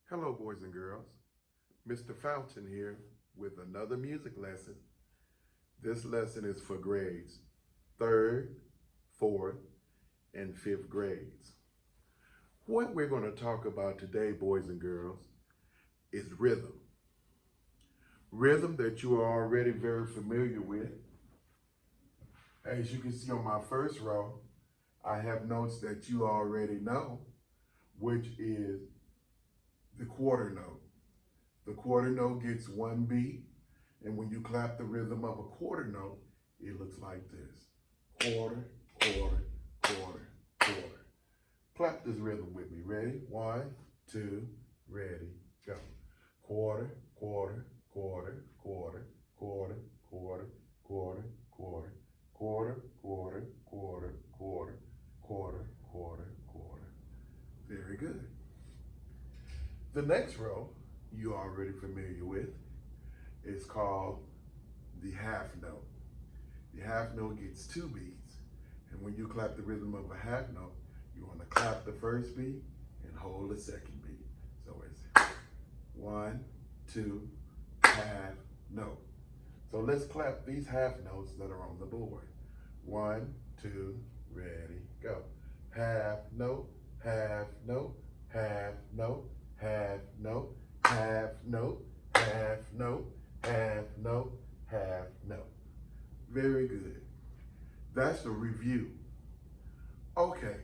Hello, boys and girls. Mr. Fountain here with another music lesson. This lesson is for grades 3rd, 4th, and 5th grades. What we're going to talk about today, boys and girls, is rhythm. Rhythm that you are already very familiar with. As you can see on my first row, I have notes that you already know, which is the quarter note. The quarter note gets one beat, and when you clap the rhythm of a quarter note, it looks like this. Quarter, quarter, quarter, quarter. Clap this rhythm with me. Ready? 1, 2, ready, go. Quarter, quarter, quarter, quarter, quarter, quarter, quarter, quarter, quarter, quarter, quarter, quarter, quarter, quarter, quarter. Very good. The next row you're already familiar with is called the half note. The half note gets 2 beats, and when you clap the rhythm of a half note, you want to clap the first beat and hold the second beat. So it's 1, 2, half note. So let's clap these half notes that are on the board. 1, 2, ready, go. Half note, half note, half note, half note, half note, half note, half note, half note. Very good. That's a review. Okay,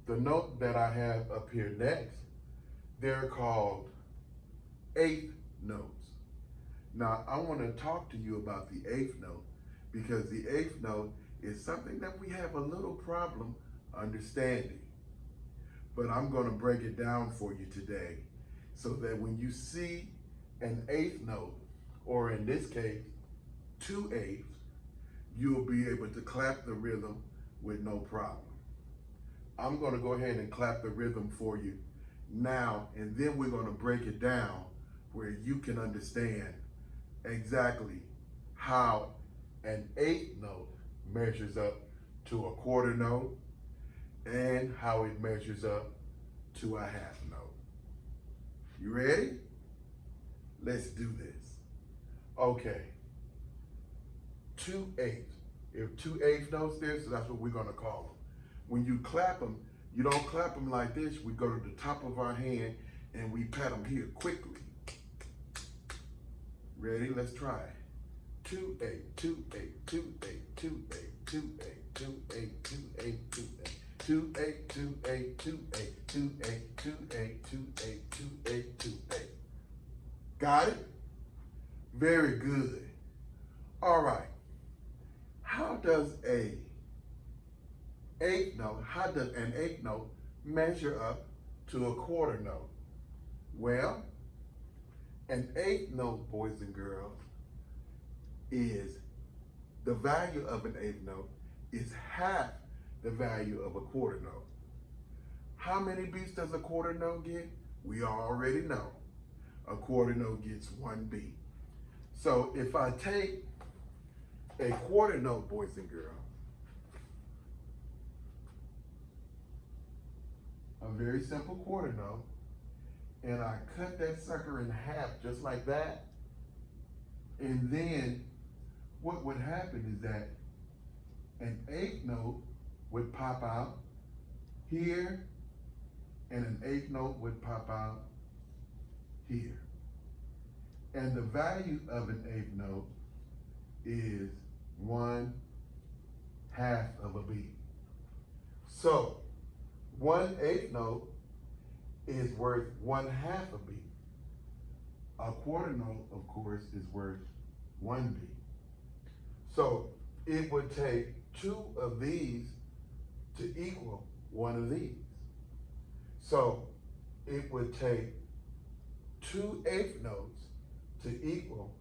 the note that I have up here next, they're called eighth notes. Now, I want to talk to you about the eighth note because the eighth note is something that we have a little problem understanding. But I'm going to break it down for you today so that when you see an eighth note, or in this case, 2/8, you'll be able to clap the rhythm with no problem. I'm going to go ahead and clap the rhythm for you now, and then we're going to break it down where you can understand exactly how an eighth note measures up to a quarter note and how it measures up to a half note. You ready? Let's do this. Okay. 2/8. If 2/8 notes there, so that's what we're gonna call them. When you clap them, you don't clap them like this. We go to the top of our hand and we pat them here quickly. Ready? Let's try. 2/8, 2/8, 2/8, 2/8, 2/8, 2/8, 2/8, 2/8. 2/8, 2/8, 2/8, 2/8, 2/8, 2/8, 2/8, 2/8. Got it? Very good. All right. How does an eighth note measure up to a quarter note? Well, an eighth note, boys and girls, is the value of an eighth note is half the value of a quarter note. How many beats does a quarter note get? We already know. A quarter note gets 1 beat. So if I take a quarter note, boys and girls, a very simple quarter note, and I cut that sucker in half just like that, and then what would happen is that an eighth note would pop out here, and an eighth note would pop out here. And the value of an eighth note is 1/2 of a beat. So 1/8 note is worth 1/2 a beat. A quarter note, of course, is worth 1 beat. So it would take 2 of these to equal 1 of these. So it would take 2/8 notes to equal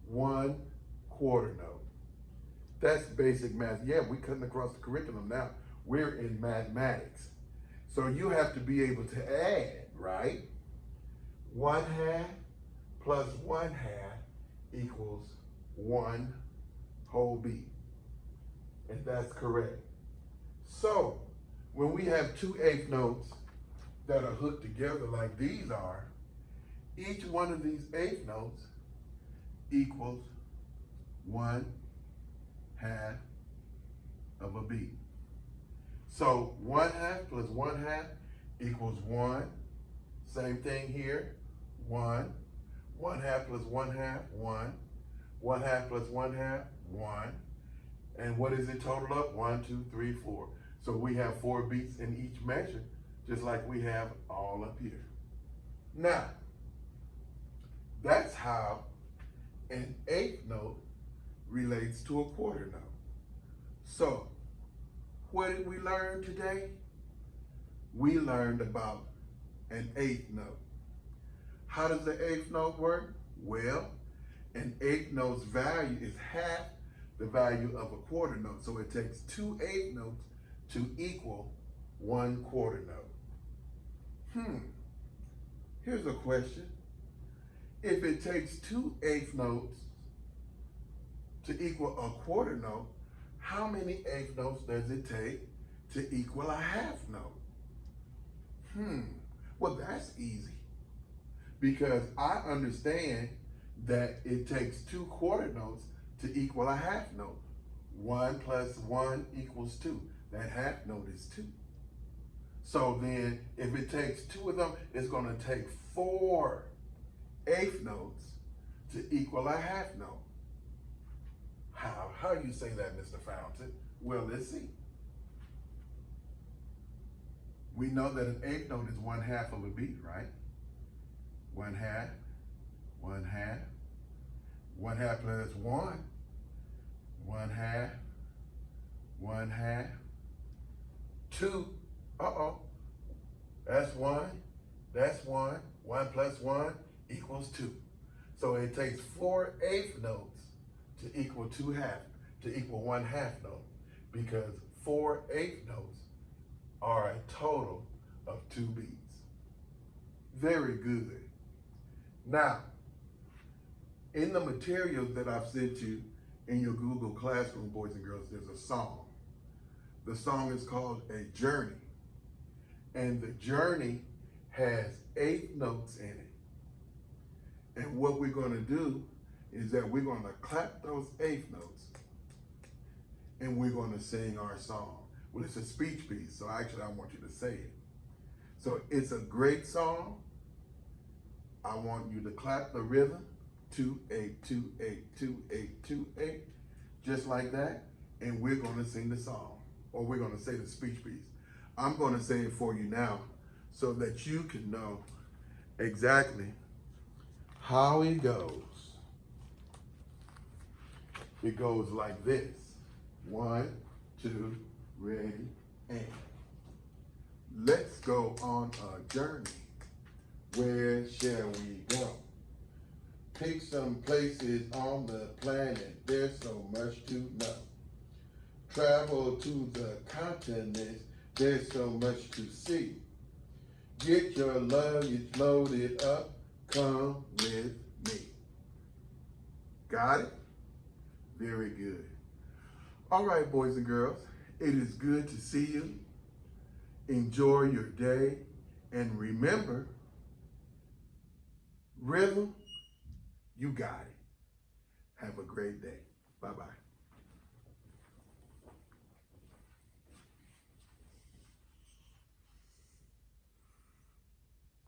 1 quarter note. That's basic math. Yeah, we're cutting across the curriculum now. We're in mathematics. So you have to be able to add, right? 1/2 plus 1/2 equals 1 whole beat. And that's correct. So when we have 2/8 notes that are hooked together like these are, Each one of these eighth notes equals 1/2 of a beat. So 1/2 plus 1/2 equals 1. Same thing here, 1. 1/2 plus 1/2, 1. 1/2 plus 1/2, 1. And what is it total up? 1, 2, 3, 4. So we have 4 beats in each measure, just like we have all up here. Now, that's how an eighth note relates to a quarter note. So, what did we learn today? We learned about an eighth note. How does the eighth note work? Well, an eighth note's value is half the value of a quarter note. So it takes 2 eighth notes to equal 1 quarter note. Here's a question. If it takes 2 eighth notes to equal a quarter note, how many eighth notes does it take to equal a half note? Well, that's easy, because I understand that it takes 2 quarter notes to equal a half note. 1 plus 1 equals 2. That half note is 2. So then, if it takes 2 of them, it's going to take 4 eighth notes to equal a half note. How do you say that, Mr. Fountain? Well, let's see. We know that an eighth note is 1/2 of a beat, right? 1/2, 1/2, 1/2 plus 1, 1/2, 1/2, 2. That's 1, that's 1. 1 plus 1 equals 2. So it takes 4 eighth notes to equal 1/2 note, because 4 eighth notes are a total of 2 beats. Very good. Now, in the materials that I've sent you in your Google Classroom, boys and girls, there's a song. The song is called A Journey. And the journey has 8 notes in it. And what we're going to do is that we're going to clap those 8 notes and we're going to sing our song. Well, it's a speech piece, so actually I want you to say it. So it's a great song. I want you to clap the rhythm, 2-8, 2-8, 2-8, 2-8, just like that, and we're going to sing the song, or we're going to say the speech piece. I'm going to say it for you now so that you can know exactly how it goes. It goes like this. 1, 2, ready, and let's go on a journey. Where shall we go? Pick some places on the planet. There's so much to know. Travel to the continents. There's so much to see. Get your luggage loaded up. Come with me. Got it? Very good. All right, boys and girls, it is good to see you. Enjoy your day. And remember, rhythm, you got it. Have a great day. Bye-bye.